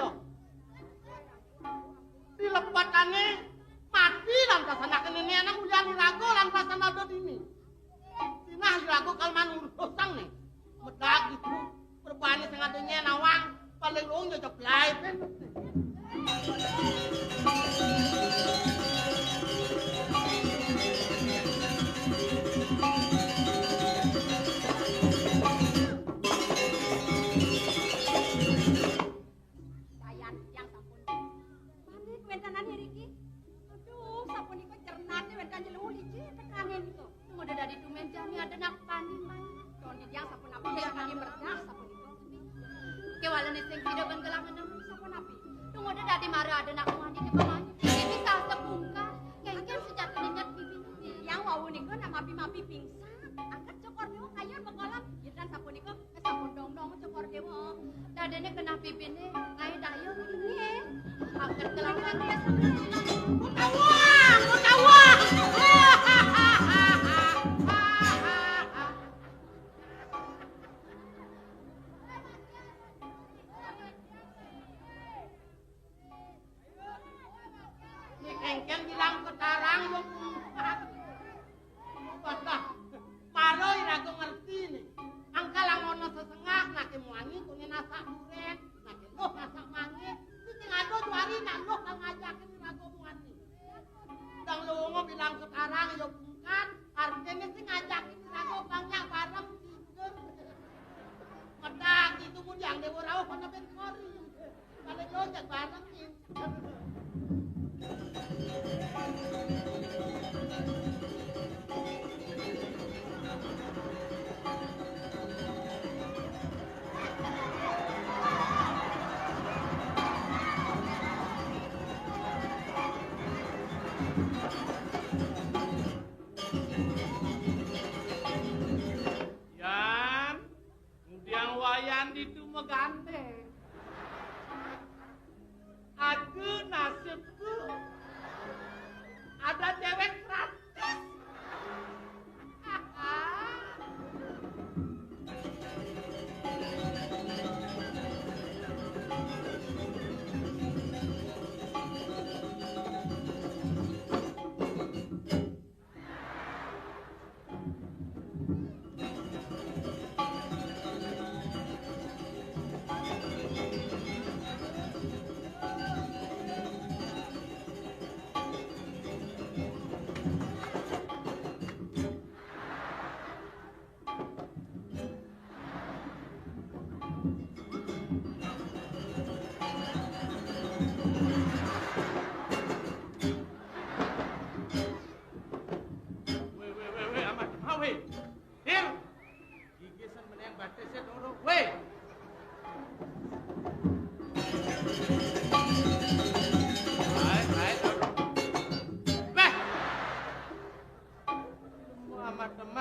yo. Dilepatane mati lan kasanake nene ana mulyani rago lan pasana do dini. Sinah rago kalman urusang nih. Medak gitu. Perbani sing adone nawang paling rong yo jeblay ben.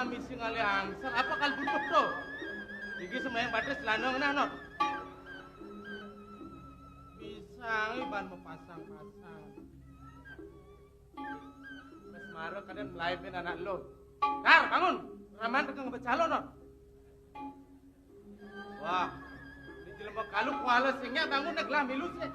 Misi ngali angsal apa kal butuh bro? Iki sembahyang batis lanong nanot. Bisa iban mepasang-pasang. Wes maro kadang mulai ben anak lo. Dar, bangun. Raman tekan ngebecalo not. Wah. Di jelema kaluk kuala singnya bangun nek lah milu sih.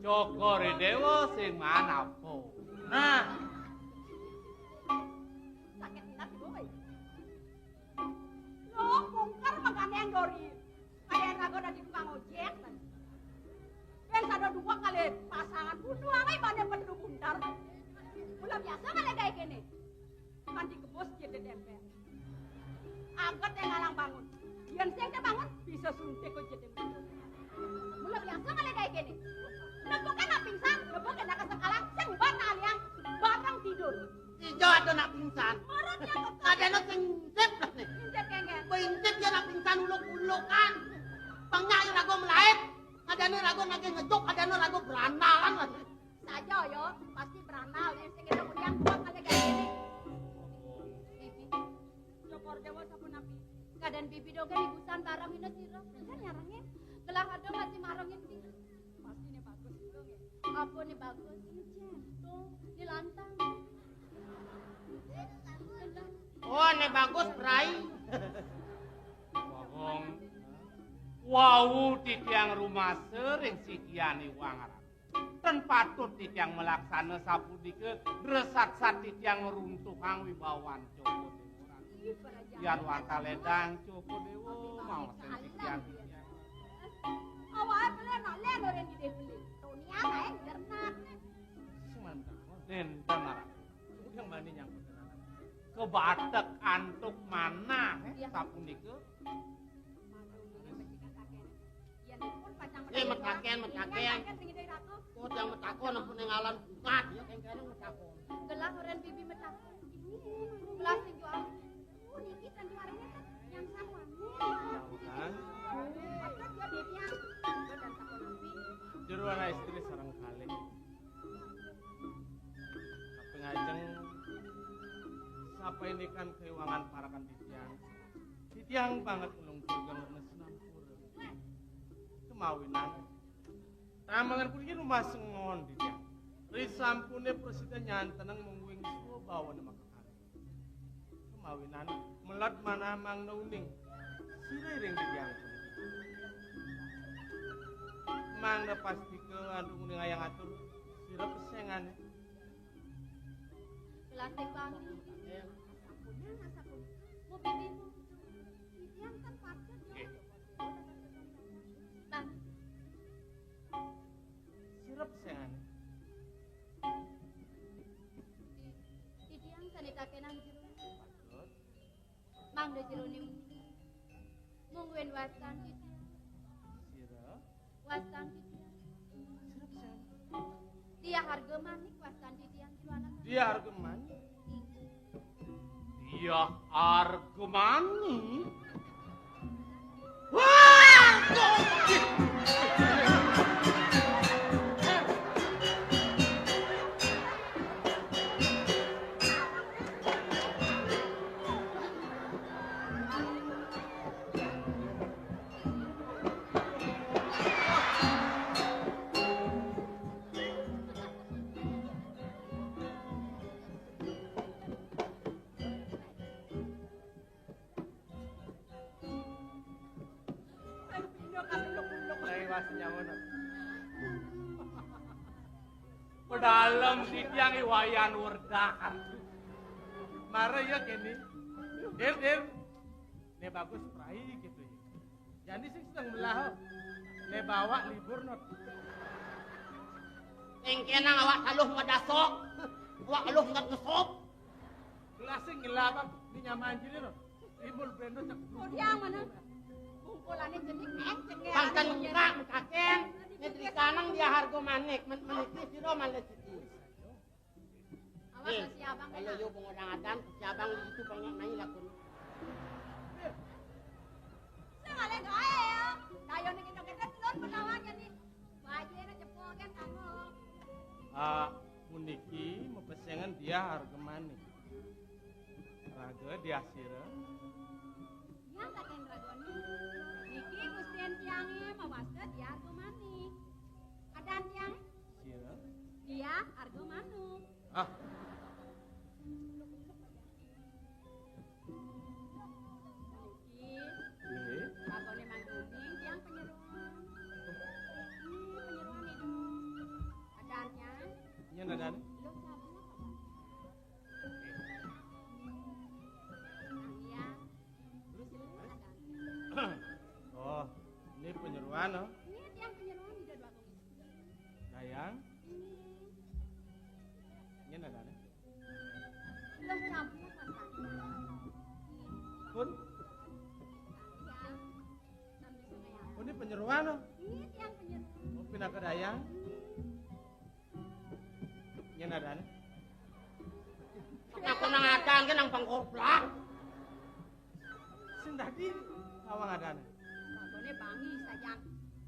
Cokore dewa sing manapo. Nah. Sakit hati gue. Lo bongkar makanya yang dori. Kayak rago dari tukang ojek. Dan ada dua kali pasangan bunuh amai banyak penduduk buntar. Mula biasa kali kayak gini. Mandi ke bos jadi dempet. Angkat yang ngalang bangun. Yang siang bangun bisa suntik kok jadi mula biasa kali kayak gini. Neboknya nak pingsan, neboknya nak kesekalan, sing bata liang, batang tidur. Ijo ada nak pingsan. Marahnya kok ada nak sing intip lah nih. Intip kengen. Intip dia nak pingsan uluk-uluk kan. Pangnya yang rago melahit. Ada nih rago nage ngejok, ada nih rago berandalan lah. Saja yo, pasti beranal. Yang sing itu yang dua kali kayak gini. Bibi, Jokor Dewa sabun api. Kadan bibi dogen igusan barang ini sirah. Kan nyarangin. Gelah ada masih marangin di. Pasti nih bagus itu nge. Apa nih bagus? Ini centong, di lantang. Oh, ne bagus, Bray. Wong wau di tiang rumah sering si Kiani wangaran. Dan patut di tiang melaksana sapudike resat-sat di tiang runtuh hang wibawan Joko Dewa. Biar wata ledang Joko Dewa mau sen si Kiani. Awalnya beli nak len orang di beli. Dunia kayak jernak. Semantap. Den tanara. Yang mana yang kebatek antuk mana sapudike. Metaken. Kok yang metakon ampun ngalan bukat ya kengkene metakon. Gelah orang bibi metakon. Gelah sing jual. Oh, niki kan jualnya kan yang sama. Kan? Padahal dia dia dan takon nabi. Jero anak istri sareng kali. Tapi ngajeng sapa ini kan keuangan parakan titiang. Titiang banget menunggu ngernes nampur. Kemawinan. Tamangan pun ini rumah sengon titiang. Risampune presiden nyanteneng mungwing suwa bawa nama kakak. Kemawinan melat mana mang nauning. Sirering titiang. Mang da pasti ke andung uning ayang atur sirap pesengan. Kelasik banget. Sapunya nggak sapun. Mau bibi titiang kan pacar dia. Tan. Sirap pesengan. Titiang sanitakenan jero. Patut. Mang da jero ni. Mungguin wasan titiang. Sirap. Wasan titiang. Sirap pesengan. Dia harga manik wasan titiang jualan. Dia harga mani. Dia harga mani. Wah! Pedalem di tiang iwayan werdakar. Mara ya kini. Der. Ne bagus prai gitu ya. Jadi sih sedang melah. Ne bawa libur not. Kengkene awak taluh madasok. Awak aluh ngat ngesop. Gelasing ngelabak di nyaman jadi not. Ibul brendo cak. Oh dia mana? Kumpulannya jenik enceng ya. Pangkan muka metaken. Netri kanang dia harga manik. Meniki siro malah siti. Awas ke si abang Kalau kena. yo pengodang adan, si abang itu banyak nai lakun. Sengale gae ya. Dayo nih kita telur penawannya nih. Baje na cepo kan kamu. Puniki mepesengan dia harga manik. Raga dia sira. Yang katen ragoni. Niki Gustian tiangnya mawasta dia argo manik. Adan tiang Sira. dia argo manuk. Ah, Niki ini. ragone mang kuning tiang penyeruan. Penyeruan itu. Adannya Nya nadan. lo cabang apa? Iya. Terus adan. Oh, ini penyeruan oh. Ini tiang penyeruan tidak dua kali. Dayang. Nya nadan. Lo cabang apa? Pun, oh, ini penyeruan oh. Ini tiang penyeruan. Oh, pindah ke dayang. Nya nadan. Aku nang adan kan nang pangkoplak. Sing tadi awang adan. Ragone bangi sayang.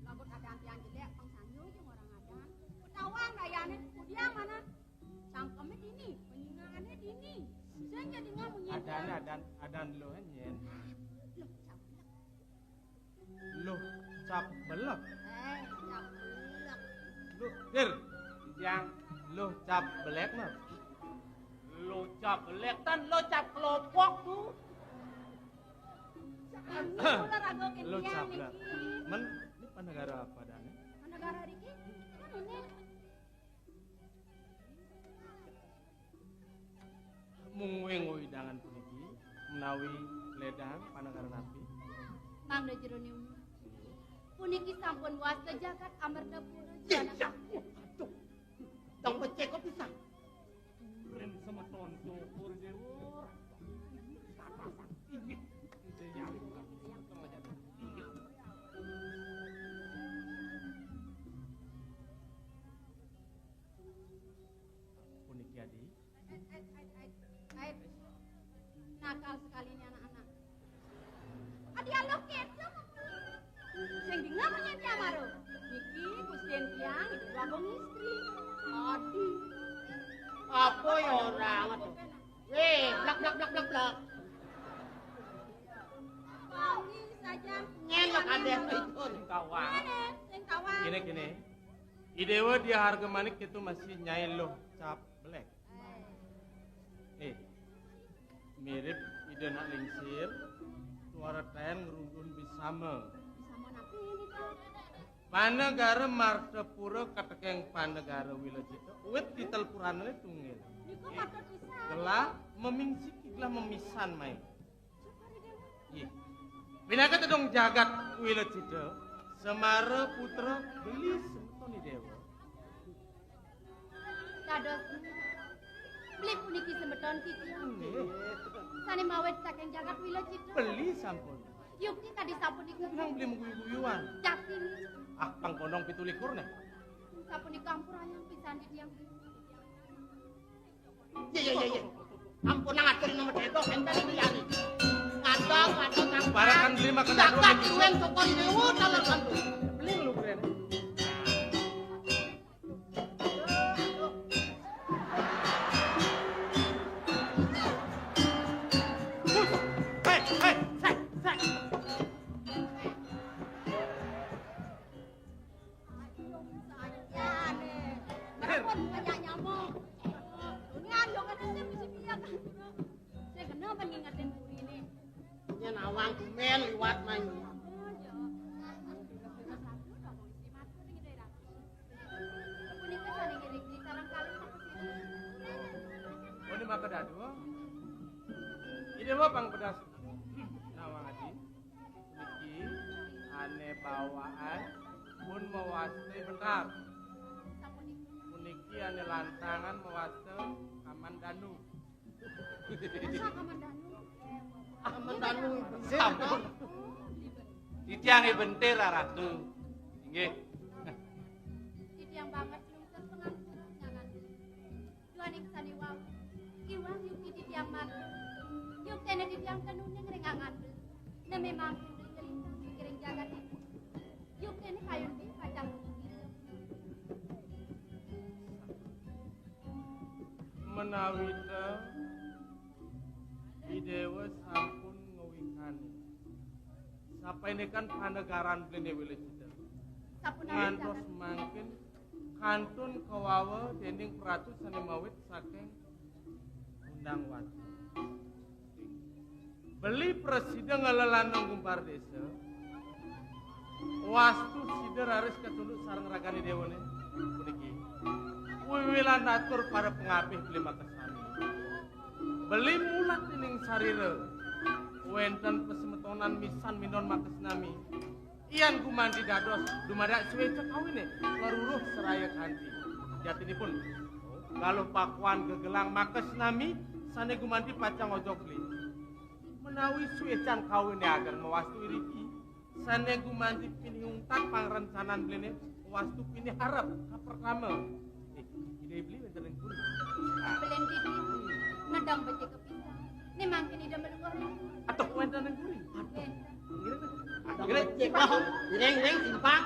Lagut adan tiang jelek pangsanyo jeung orang adan. Ketawang dayane kudiang mana? Cangkeme dini, penyingaannya dini. Saya jadi ngamunyi. Adan lo nyen. Loh, cap belek. Cap belek. Lu, Dir, Yang lu cap belek nah. lo cap belek tan lo cap kelopok tuh. Ulah rago Lu kene cap niki. belek. Men, ini panegara apa dane? Negara iki. Ini Mungwing widangan puniki menawi ledang panegara napi. Mangda Jeronium. Puniki sampun wasta jagat amarta pura Ya, jana. aduh. Dong becek kok bisa. Ren semeton syukur dewa. Ini nyari Puniki adi. Air. Nakal sekali ini anak-anak. Adi alok keto. Sing dengar menyenti amaro. Niki Gusti Tiang itu abang istri. Adi. Apa ya orang atuh? Weh, blak blak blak blak blak. Wangi saja. Ngelok ada itu. kawang. Sing tawang. Gini. Idewa dia harga manik itu masih nyai lo cap belek. Mirip ide nak lingsir, suara ten ngerundun bisama. Bisa mau napi ini tuh. Panegara Martapura katekeng panegara Wilajita, wet titel purana tunggil. Niku patut bisa. Gelah memingsik gelah memisan mai. Iya. Binaka tedong jagat Wilajita, Semara putra beli semetoni dewa. Dados beli puniki semeton titiang. Sane mawet saking jagat Wilajita. Beli sampun. Yukti tadi sapunika Bilang beli mengguyu-guyuan. jatin. Ah, pangkondong pitulikur nih. Sapunika ampur ayang pisan titiang. Ya. Ampun ngatur nomor itu enten liyane. Ngadong nang. Barakan beli makan dadu. Jagat duwen sokon dewa talon kantu. Beli lu keren. Hei, sek. Ampun banyak nyamuk. Dunia yo kan sing mesti piye kan. Sing kena pengingetin burine. Yen awang kumen liwat main. Oh, ini makan dadu. Ini apa pang pedas? Nawang adi. Niki ane bawaan pun mewaste bentar. Puniki ane lantangan mewaste kaman danu. Aman danu Sampun. Titiange bentir ratu. Nggih. Titiang banget lungser pengangkura nyangan. Duane kesane wau. Iwang yuk titiang mat. Yuk tene titiang kanune ngrengangan. Na memang cerita pikiring jagat itu. Yuk tene kayun di pacang Menawi teu idewa sampun ngewikani. Sampai ini kan panegaran blene Wilajita. sapunane Ngantos jagat. mangkin kantun kawawa dening pratu sane mawit saking undang watu. Beli presiden ngelelanong gumpar desa. Wastu sider harus ketunduk sareng ragani dewane. Puniki. Wiwilan atur para pengapih beli makasani. Beli mulat dening sarira. Wenten pesemetonan misan minon makasnami. Iyan gumandi dados dumadak suwe cekawine laruruh seraya kanthi. Jatinipun kalau pakuan gegelang makasnami sane gumandi pacang ojokli. Menawi suecan kawine agar mewastu iriki sane gumandi pinihungtan pangrencanan blene wastu pini harap ka pertama. Ide beli wenten ring pun. Belen titi ngedang becek kepisah. Ni mangkin ida melukur. Atau wenten ring puri. Gile, cek lah. Ireng simpang.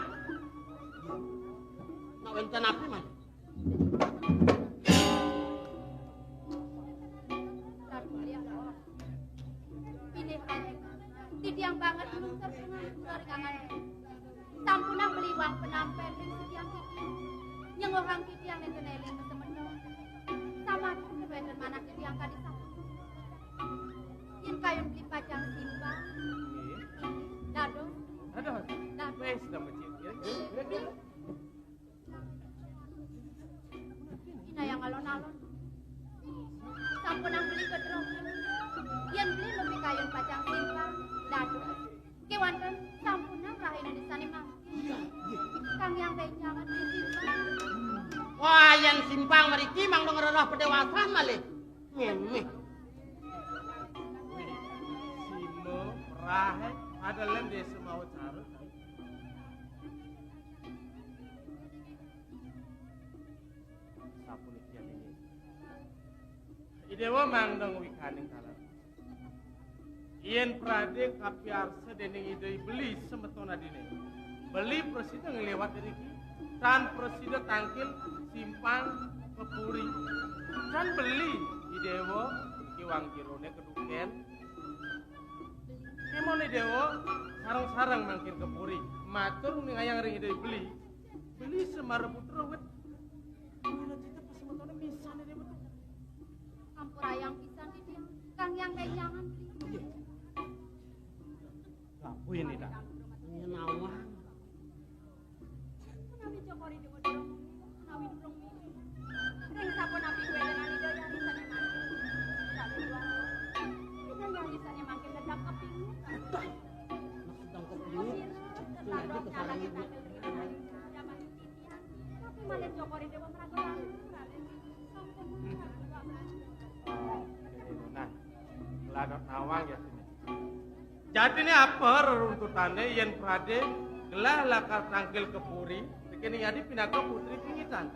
Nak wenten api man. Ini titiang banget lungser pengangkura nyangan. Sampunang beli uang penampen ring setiang kiki. Yang orang kiki yang nenten eling kesemendo. Sama kebaikan mana kiki yang kadi sapu. Yen kayun beli pajang simba. Dado. Aduh, wes dah masjid. Ina yang alon-alon. Sampunang beli kedrong. Yen beli lebih kayun pajang simba. Dado. Kewanten sampunang rahina di sana mangkin. Kang yang benjangan di simba. Wah, yang simpang meriki mang dong roh pedewasaan malih. Ngene. Simo, rahe, ada lem desa mau cara. Sapun ikian ini. Idewa mang dong wikaning kalah. Ien prade kapiarsa dening ide beli semetona dine. Beli presiden ngelewat dari ki. Dan presiden tangkil simpang kepuri. Dan beli idewo kiwang kirone keduken. Emon idewo sarang-sarang mangkin kepuri. Matur ning ayang ring ide beli. Beli semar putra wet. Mana cita pas semetona misan ide betul. Ampur ayang pisan di dia. Kang yang benjangan beli. Lapu ini dah. Ini nawang. Nabi cokori di bodong. Nawi durung mi. Ring sapo nabi kue dengan ide yang risane mangkin. Tak dua. Ide yang risane mangkin dedak kepingin. Sedang kepingin. Tetap nyala kita kelihatan. Zaman titian. Tapi malah cokori dewa meragukan. Nah, geladok nawang ya sini. Jadi ini apa reruntutannya yen prade gelah lakar tangkil kepuri dikini adi pindah ke putri pingitan.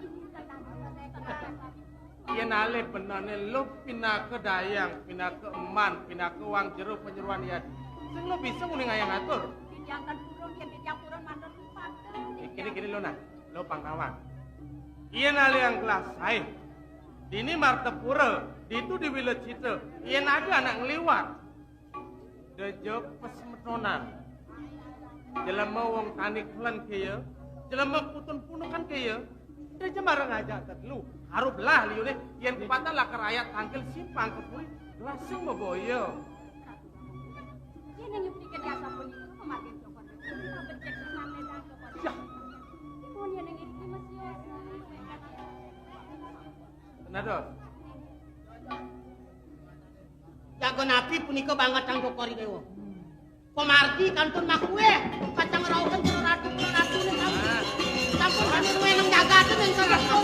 Yen ale benane lo pindah ke dayang, pindah ke eman, pindah ke wang jeruk penyeruan yadi. Sing lo bisa nguning ayang atur. Didiangkan burung, yang didiang burung mandor tempat. Kini lo nah, lo pangnawang. Yen ale yang gelas sae. Dini martepura, ditu di wilayah cita. Yen ada anak ngeliwat. Dejok pesmetonan. Jelema wong tani klan kaya, jelema putun punukan kaya. Deja marang aja lu. Haru belah liu deh. Yen kupatan lakar ayat tangkil simpang kepuri. Langsung meboyo. Ini yang nyuplikan di asap pun itu kemarin cokor. Kita becek senang ledang cokor. Ya. Pun yang ini masih Tenado. Jago napi punika banget kang kokori dewa. Pemargi kantun makue, kacang rauhan ratu nih kamu. Sampun kami ruwe nang jagaten yang salah kau.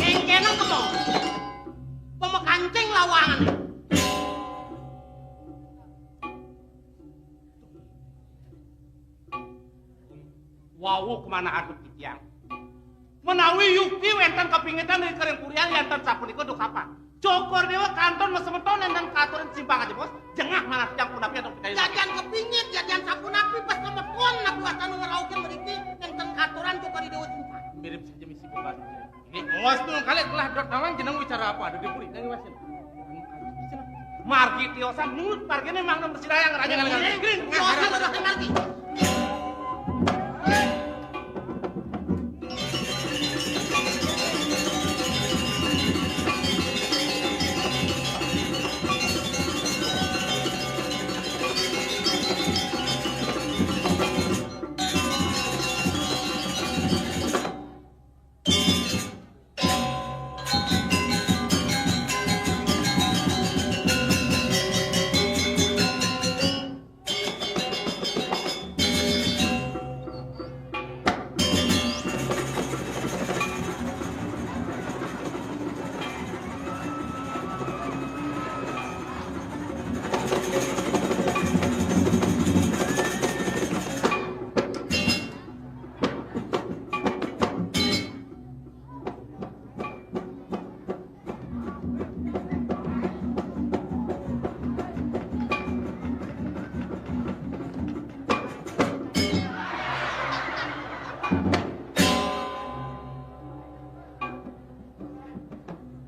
Kengkenang kemo. Pemekancing lawangan. Wawu kemana aduk titiang. Menawi yuki wenten kepingitan dari kering kurian yantan sapun iku duk apa? Cokor dewa kanton mesemeton enten katurin simpang aja bos. Jengah mana tiang punapi atau kita Jadian kepingit, jadian sapu napi pas kemepon nak buatan ngeraukin meriki enten katuran cokori dewa simpang. Mirip saja misi bola. Ini awas tuh kali telah dot nawang jeneng wicara apa? Ada di puri, nangi wasin. Margi tiosan nut margine mang nang bersidayang raja ngalengan. Green, kuasa udah kenarki.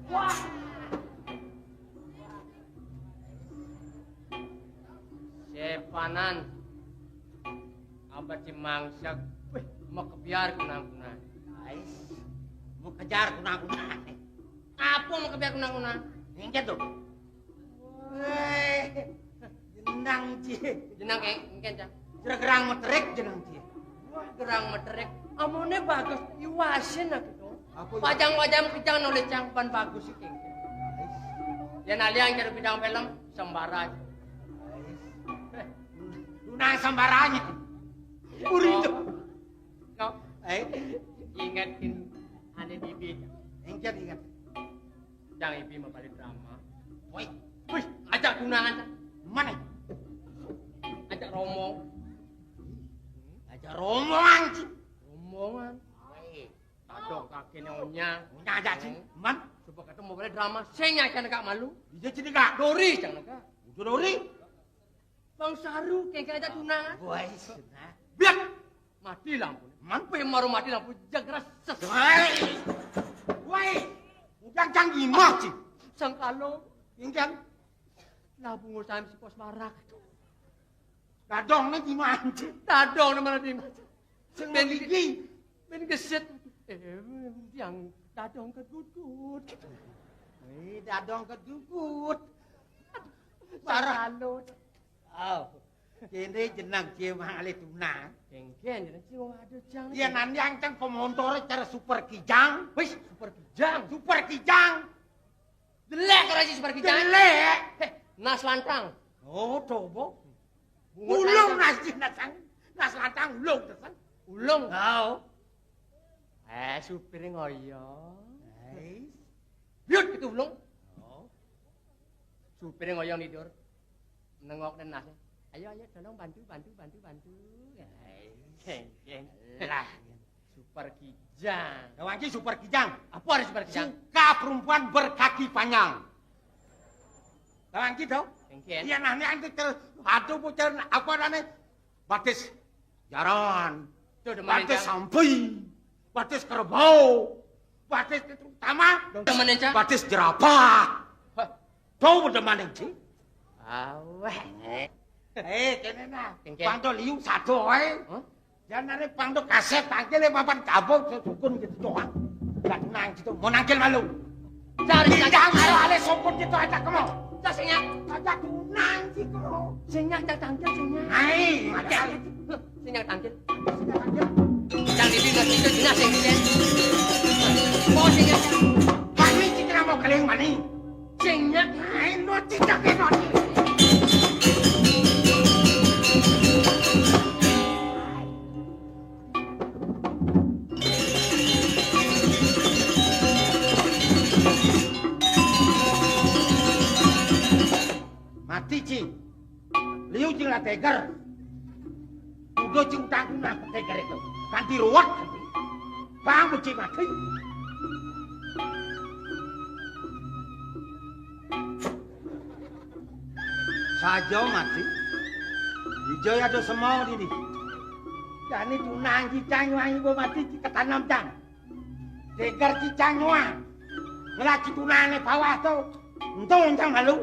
Wah. Sepanan. Abad cimangsak. Wih, mau kebiar kunang-kunang. Ais. Mau kejar kunang-kunang. Apa mau kebiar kunang-kunang? Ingkat tuh. Weh. Jenang cie. Jenang engken cah. Gerang meterik jenang cie. Wah, gerang meterik. Amune bagus. Iwasin aku tuh. Apa? Wajang-wajang kejang noleh cangpan bagus sih kengken. Yan aliang jadi bidang film sembara. Lunang sembaranya. Urito. Kau, ingatin ane bibi. Ingkat ingat. Jangan ibi mau balik drama. Woi, Wih, ajak tunangan cah. mana? Ajak romo. Aja rombongan cie. Rombongan. Woi, Tadok kaki nyonya. ngajak cie. Man, Coba ketemu boleh drama. Senya jangan kak malu. dia cie kak. Dori jangan kak. Dori. Bang Saru kengkeng ajak tunangan. Woi, senang. Biar mati lampu. Man, Pe maru mati lampu jaga ses. woi. Woi, udang canggih mah cie. Sangkalo Ingkat. labung usaham si pos marak. Dadong nih gimana cie? Tadong nama nanti. Sing mau gigi. Ben geset. Yang tadong kedudut. Wih, dadong kedukut. Parah. Sangkalo. Oh, kene jenang cie mah ale tunang. Kengkeng jadi cium ada jang. Dia nanyang cang pemontore cara super kijang. Wih, super kijang. Super kijang. Delek orang si super kijang. Jelek. Heh, nas lantang. Oh, coba. Bungut Ulung lantang. nasi nasang. Nas lantang ulung nasang. Ulung. Oh. Supir ngoyo. Ais. Yut itu ulung. Oh. Supir ngoyo tidur. Nengok dan nasnya. Ayo tolong bantu. Keng. Lah. Super kijang. Kawan ki super kijang. Apa ada super kijang? Suka perempuan berkaki panjang. Kawan ki tau? Kengkeng. Dia nanyang itu aduh bocor apa namanya? Batis jaran. Tuh demen Batis encang. sampai. Batis kerbau. Batis itu utama. Demen encang. Batis jerapah. Hah. Tahu demen sih? Aweh. Kene nah. Kengkeng. Pangdo liu satu wae. Hah? Jangan ada pangdo kaset tangkil papan kabuk sukun gitu doang. Gak nang gitu. Mau nangkil malu. Cari Tidak malu ale sukun gitu aja kamu. Cak senyak. Aja tunang sih kamu. Senyak cak tangkil senyak. Hai, ada. Senyak tangkil. Cang di bina itu dina senyak. Mau senyak. Mani citra mau keling mani. Senyak. Hai, no citra ke no. Mati ci. Liu jeung la teger. Udah jeung tangkuna teger itu. Ganti ruwet. Bang buci mati. Sajo mati. Hijau ada semau ini. Yani tunang cicang wangi bo mati ketanam cang. Teger cicang wah. Ngelaki tunane bawah tuh. Untung cang malu.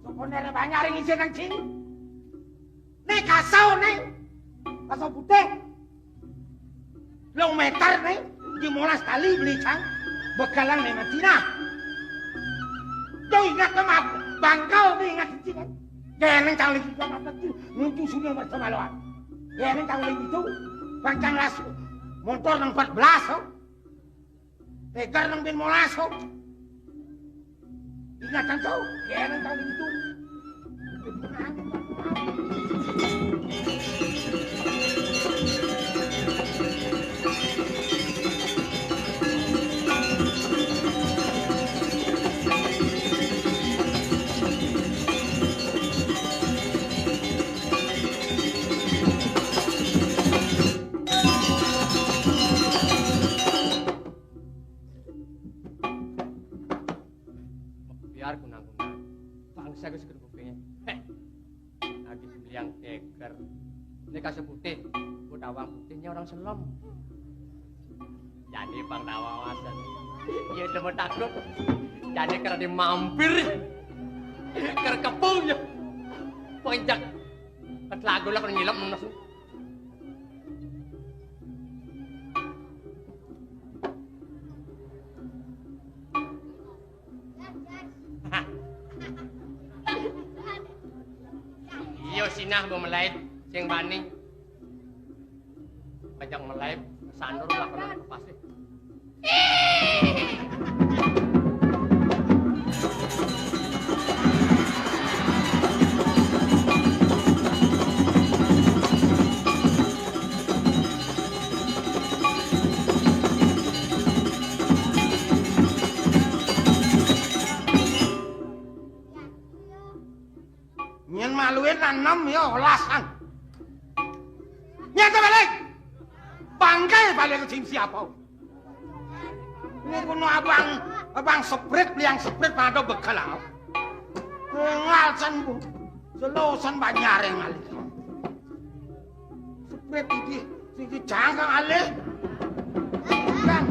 Sokonere banyak ring isin nang sini. Nih kasau nih. Kasau putih. Long meter nih. Dimolas kali beli cang. Bekalan nih Matina. Kau ingat sama bangkau nih ingat di sini. Jangan cang lagi juga mata tu. Nuju sudah bersama lawan. Jangan cang lagi itu. Bangkang las motor nang 14 oh. Tegar nang bin molas oh. Ingat kan kau? Jangan cang lagi itu. kayak orang selom. Jadi Bang Tawawasan, dia demen takut. Jadi karena dia mampir, karena kepungnya, penjak, lagu lah kalau nyilap langsung. Iyo sinah mau melaid, sing bani, pajak melaid, sandur lah kalau pasti. Nyen maluin nanem ya olasan. Nyata balik. Bangkai balik ke siapa? Ini kuno abang seprit liang seprit pada bekal. Ngalsan bu, selosan banyak yang alih. Seprit ini sing jangkang alih. Kan?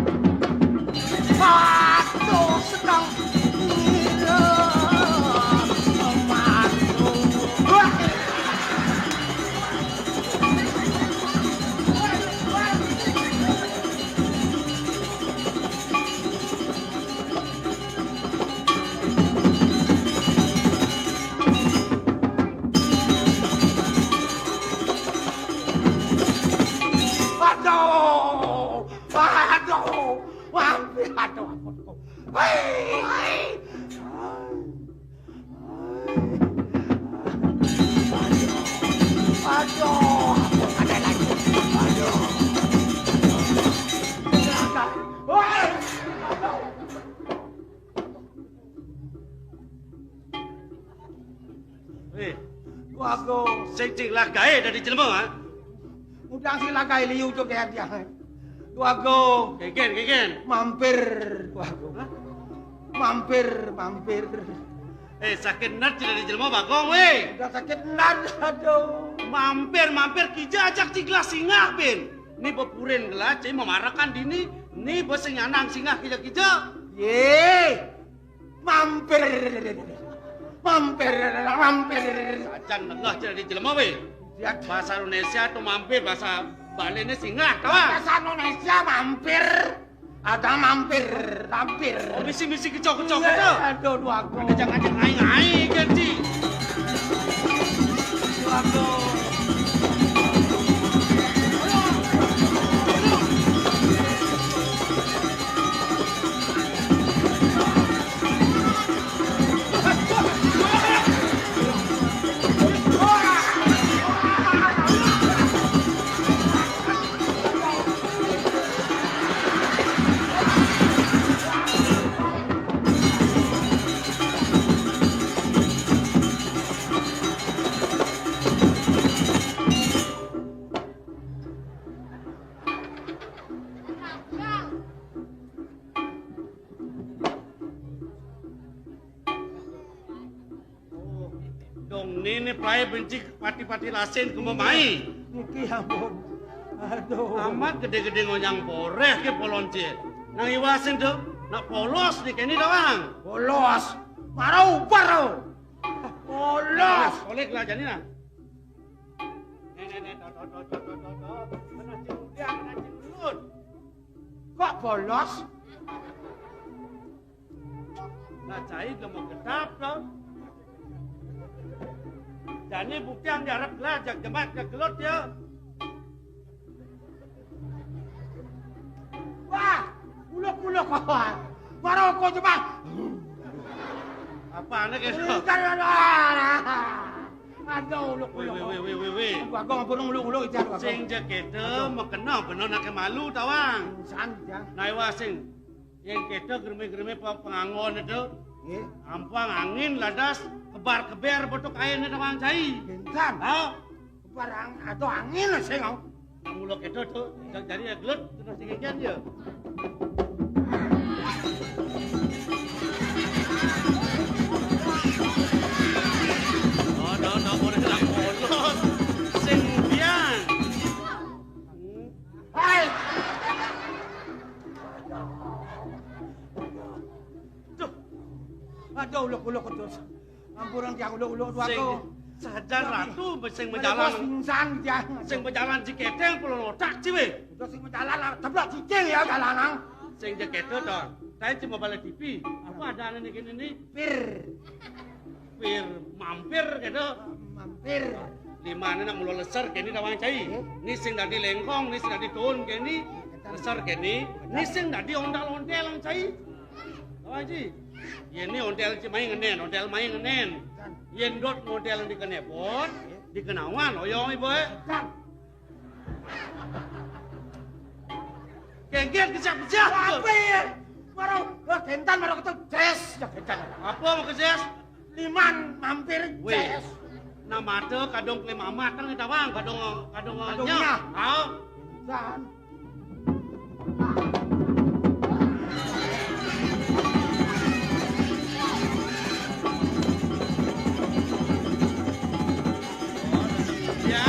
Aduh sedang. Sing lagae dari jelema ha. Udang sing lagae liu jo kayak dia. Tuago, Keken. mampir tuago. Mampir. Sakit nat dari jelema bagong we. Udah sakit nan aduh. Mampir kija ajak ciglah singah ben. Ni bepuren gelas cai memarakan dini. Ni besing anang singah kija. Ye. Mampir. Acan nengah dari jelema we. Bahasa Indonesia tu mampir, bahasa Bali ni singah kawan. Bahasa Indonesia mampir. Ada mampir. Oh misi kecok tu. Aduh tuago. Jangan ngai ganti. Tuago. Ini play benci pati-pati lasen ke memai. Niki ampun. Aduh. Amat gede-gede ngonyang poreh ke polonce. Nang iwasin tu, nak polos ni kini dawang. Polos. Marau baro. Polos. Kolek lah jadi nak. Nenek, menacing dia, menacing mulut. Kok polos? Nak cai gemuk ketap tau. Jadi bukti yang diharap gelajak jemaat ke gelut ya. Wah, uluk kawan. Marau kau jemaat. Apa anak itu? Aduh, uluk. Weh. Aku ngampun uluk itu. Sing je kita makena benar nak malu tawang. Sanjang. Naiwa sing yang kita germe pengangon itu. Ampang angin ladas kebar-keber botok air ni tawang cai. Gentan. Ha? Barang atau angin lah saya ngau. Nak mulak itu tu jadi gelut tu nasi kencan je. Oh, boleh lah polos. Sing bian. Aduh, uluk-uluk terus. Ampuran dia uluk-uluk tu aku. Sajar ratu sing Bos berjalan. pingsan dia. Sing berjalan si keteng perlu otak sih weh. Udah sing berjalan lah, teblak cicing ya jalanan. Sing jaket tu dong. Saya cuma balik TV. Apa ada anak gini nih? Pir mampir gitu. Mampir. Di mana nak mulu lesar kini dawang cai. Ni sing dadi lengkong, ni sing dadi tun kini. Lesar kini. Ni sing dadi ondal-ondel lang cai. Dawang cai. Ini ondel cai main ngenen, ondel main ngenen. Yen dot model di kenepot, di kenawan oyong ibu. Kengket kecap-kecap. Apa ya? Baru, kentan baru ketemu jazz. Ya kentan. Apa mau ke jazz? Liman mampir Weh, jazz. nama tu kadung klaim amat kan kita bang, kadung Kadungnya. nya. Au. Dan Ya.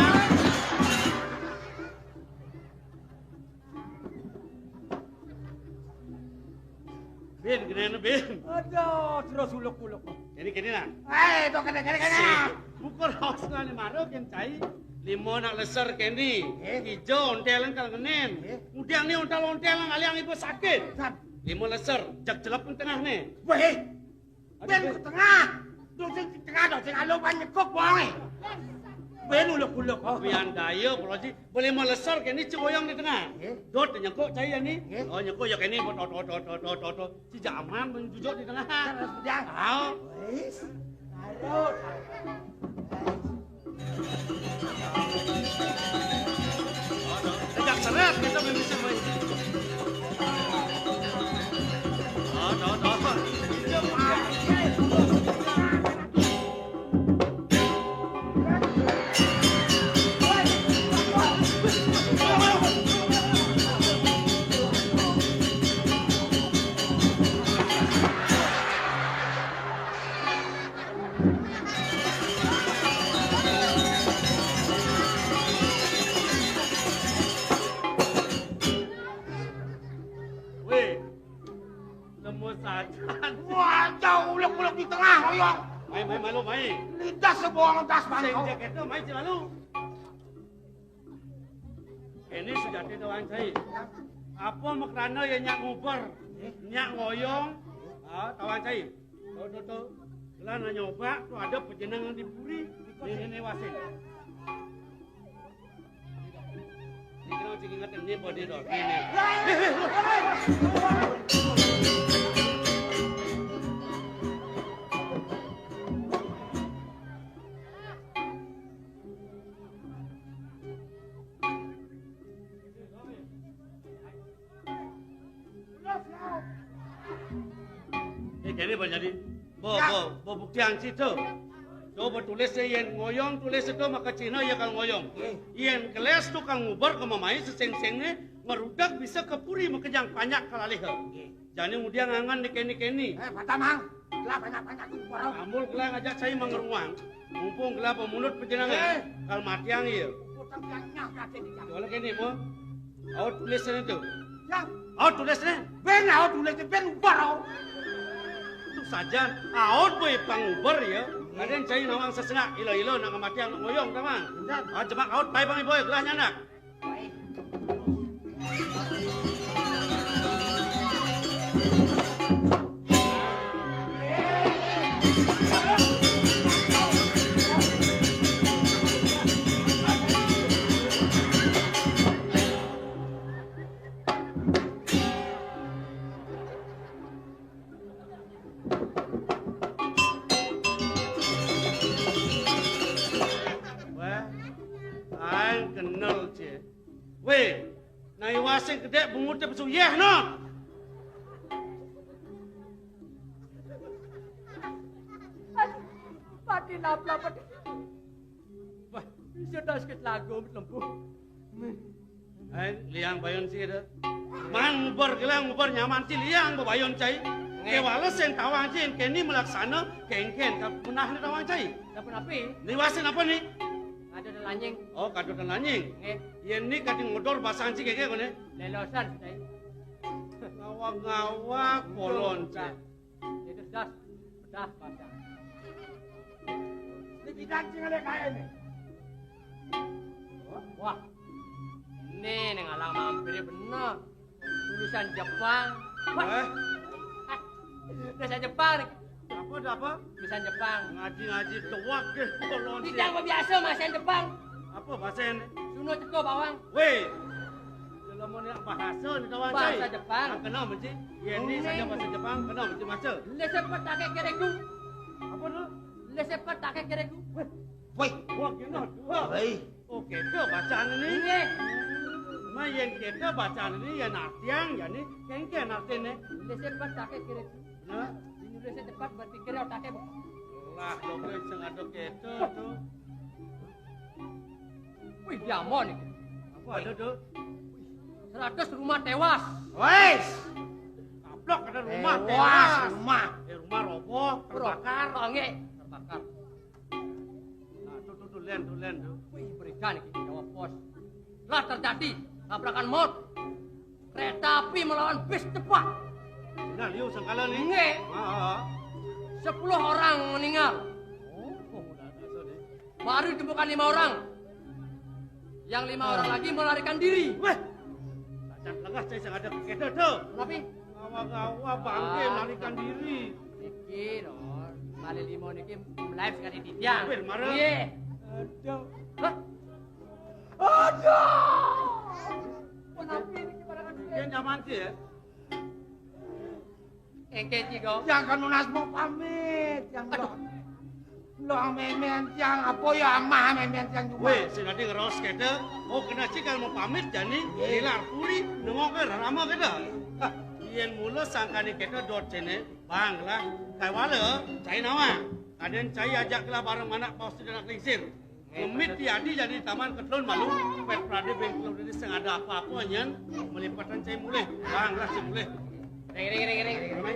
Bin, kena bin. aduh, terus uluk-uluk. Kini nak. Tu kena. Bukan hoax ni maro ken cai. Limo nak lesar kini. Hijau ontelan kal ngenen. Udiang ni ontelan aliang ibu sakit. Dan, Limo lesar, jak jelap di tengah ni. weh, ben ke tengah. Dong sing di tengah dong, sing alo banyak kok boy. Ben uluk-uluk. Bian daya poloji. Boleh mau lesar kini cigoyang di tengah. Dot nyekok cai ni. Oh nyekok ya kini bot. Si jaman menjujuk di tengah. Terus dia. Au. Wes. Aduh. Sejak seret kita bisa main. Weh, nemu sajan. Wah, jauh uluk-uluk di tengah oyong. Main malu main. Lidah sebuang das Sing bangkau. jaket tu main malu. Ini sejati doang saya. Apa makrana yang nyak nguber, nyak ngoyong, kawan saya. Tuh. Kelana nyoba, tu ada pejenengan di puri, ini wasit. Ini kena cik ingat ini body dog ini. Kini berjadi, bo buktian situ. Coba tulis yang ngoyong, tulis itu maka Cina ya kang ngoyong. Yang keles tu kang ngubar ke mamai seseng-sengnya ngerudak bisa ke puri makejang banyak kalalih. Jadi kemudian ngangan di keni-keni. Patamang. Lah banyak-banyak tu borong. Ambul kelang ngajak saya mengeruang. Mumpung kelang pemulut pejenangan. Kal matiang iya. Utang piangnya kate di jalan. Soalnya kini mo, awak tulisan itu. Yang Awak tulisnya. ben awak tulis ben borong. Itu saja. Awak boleh pangubar ya. Kadang saya nawang sesengak. Ilo-ilo nak matiang nak ngoyong tamang. Jemak awak baik bang boy kelahnya nak. Kenal je. Weh, nai wasing kedek bungut dia pesuyeh no. Pati napla pati. Wah, bisa dah sikit lagu lembu. Liang bayon sih ada. Man ngubar gelang ngubar nyaman si liang bayon cai. Kewala yang tawang cai kini melaksana kengken punah ni tawang cai. Dapat api? Ni wasing apa ni? Ada dan lanjing. Oh, kado dan lanying. Nge, Yen ni kadang ngodor basang cai keke kone. lelosan sudah. Ngawak-ngawak polon cai. Itu das. Dah, pasang. Ini bidang sing ada kaya ini. Wah, ini ngalang mampirnya bener. Lulusan Jepang. Wah, lulusan Jepang nih. Apa? Lulusan Jepang. Ngaji-ngaji tuak ke kolon. Tidak biasa bahasa Jepang. Apa bahasa ini? Suno teko bawang. Weh. Kalau mau nak bahasa ni kawan saya. Bahasa Jepang. Kenal mesti. Ini saja bahasa Jepang, kenal mesti masa. Lesepat tak kereku. Apa tu? Lesepat tak kereku. Woi, Wah, kena dua. hei. Oh, kita bacaan ini. Ini. Ma yang kita bacaan ini yang artiang, yang ni kengken artinya. Lesepat tak kereku. Nah, Indonesia cepat berpikir otaknya. lah dokter sengaja kita tu. Wih, diamon nih. Apa ada tu? 100 rumah tewas. Wes. Kaplok ada rumah Tewas, rumah. Rumah roboh, terbakar. Terbakar. Terbakar. Nah, tu len tu. Wih, berikan nih jawab pos. Telah terjadi tabrakan maut. Kereta api melawan bis cepat. Nah, liu sengkala ni. Nge. Ah. 10 orang meninggal. Oh, dah so ni. Baru ditemukan 5 orang. Yang 5 orang lagi melarikan diri. Weh. Tak legas saya sengaja kita tu. Tapi Awak-awak bangke melarikan diri. Niki dong. Balik limo niki live sekali di tiang. Weh, marah. Iya. Aduh. Hah? Kenapa ini barangan Dia nyaman sih ya. engke cigo. Yang kan lunas mau pamit, yang lo memen yang apa ya amah memen yang juga. Weh, sengaja ngeros kita. Oh, kena cikal mau pamit jadi hilang puli. Nengok ke rama kita. Ian mula sangkani kita dot sini. Bang lah. Kai wala, cai nawa. Kadang cai ajak lah bareng anak pasti nak lingsir. Ngemit tiadi jadi taman ketelun malu. Pet prade bengkel ini sengaja apa-apa nyen. Melipatan cai mulai. Bang lah cai mulai. Ring. Ramai.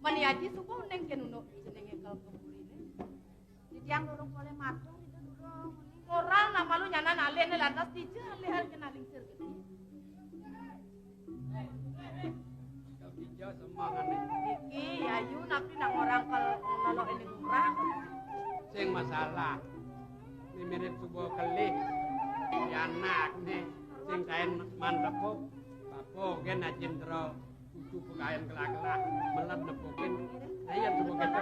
Maniaji suku neng kenuno jenenge kal kepurine. Didiang dorong boleh matung itu dorong. Orang nama lu nyanan alih ne lantas tije alih hal kena lingsir gitu. Kau hijau semangat ni. Iki ayu napi nang orang kal nolok ini murah. Sing masalah. Ni mirip sebuah kelih. Ya anak ni. Sing kain mandepo. Papo gen ajin terau. Cucu pekain kelak-kelak. Melat nepokin. Ayat sebuah kita.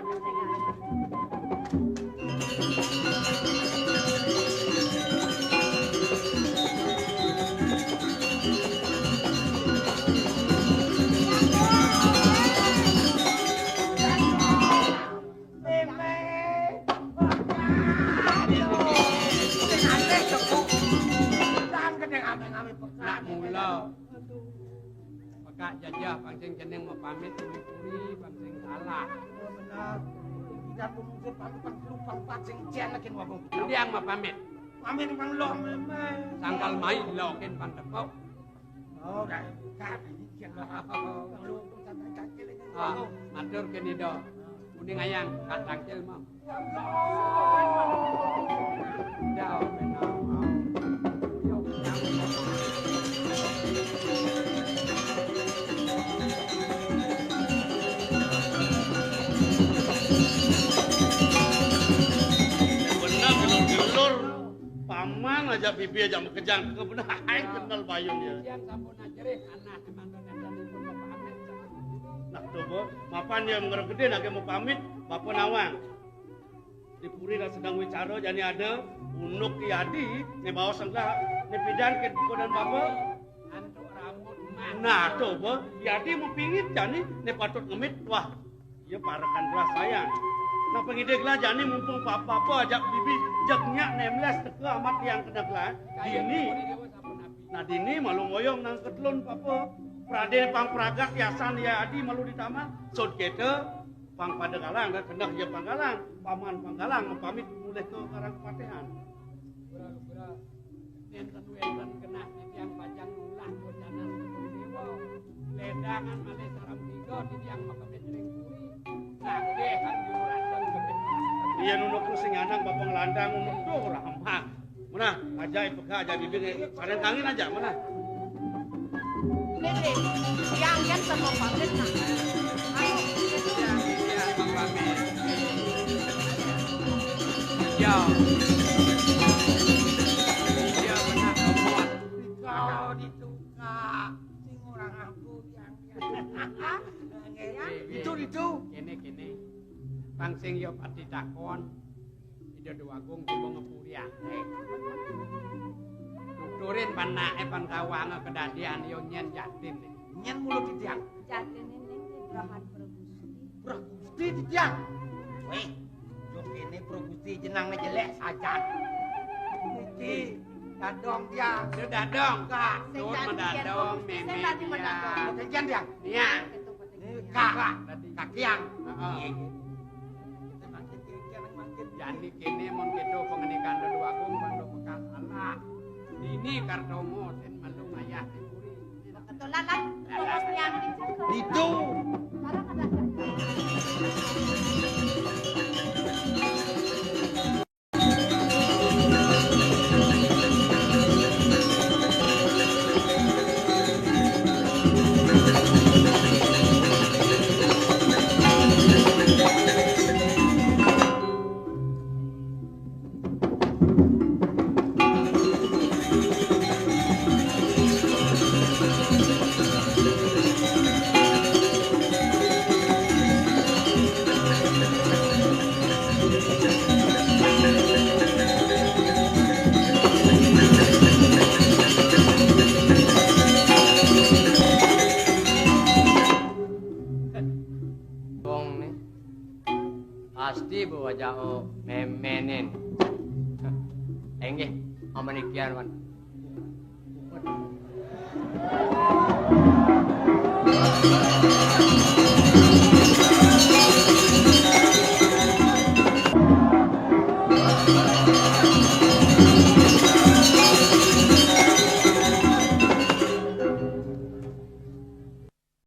Nak mula. Pakak jajah pancing jeneng mau pamit puri pancing salah. Benar. Tidak mungkin pamit lupa pacing jen lagi ngomong. Diang mau pamit. Pamit memang lo memang. Sangkal mai lokin pandepok. Oh, dah. Kak, ini lo apa? Lu sampai kaki lagi. Ah, matur kene do. Kuning ayang kat tangkil mau. Dao menau. Benar gelur-gelur. Paman aja bibi aja mau kejang. Kebenar kenal bayun dia. Yang sampun ajarih anak mantan dan pun pamit. Nak coba, mapan dia mengeruk gede nak mau pamit, bapa nawang. Di puri dah sedang bicara, jadi ada unuk tiadi, ni bawa sangka, ni pidan ke kodan bapa. Antuk rambut man. Nah, coba, tiadi mau pingit jadi, ni patut ngemit, wah, Ya parakan kelas saya. Nah pengide kelas jani mumpung papa ajak bibi jaknya nemles teke amat yang kena kelas. Dini. Nah dini malu ngoyong nang ketlon papa. Praden pang pragat yasan ya adi malu di taman. Sod kete pang pada galang dan kendak ya panggalang. Paman panggalang pamit mulai ke karang patehan. Bura-bura. Enten kena tiang panjang ulah bocanan dewa. Lendangan malih sarang tiga tiang makabeh ring kuri. Nagehan juragan kebeh. Iya nunuk lu sing anang bapang landang nunuk do ramah. Mana aja ipeka aja bibir sareng kangin aja mana. Dede, yang sama pamit nah. Ayo, Ya, Bang Pamit. Ya. Iya benar komot. Kau ditukar. Sing orang aku yang itu. Kene. Bang sing yo pati takon. Ida Dewagung coba ngepuriake. Tuturin panake pan kawang kedadian yo nyen jatin. Nyen mulut ditiang. Jatin ini Brahan Pragusti. Pragusti ditiang. Weh, yo kene Pragusti jenangnya jelek saja. Iki dadong dia, dia dadong kak. Tur mendadong meme. Saya tadi mendadong. Kekian dia. Iya. Kak, kakiang. Heeh. Jadi kene mon kedo pengenikan Dewa Agung pando bekas anak. Ini kartomo sen malu ngayah tipuri. Kebetulan kan fokus yang dijaga. Itu. Sekarang ada jaga. Pasti bawa jauh memenin. Enggih, amanikian wan.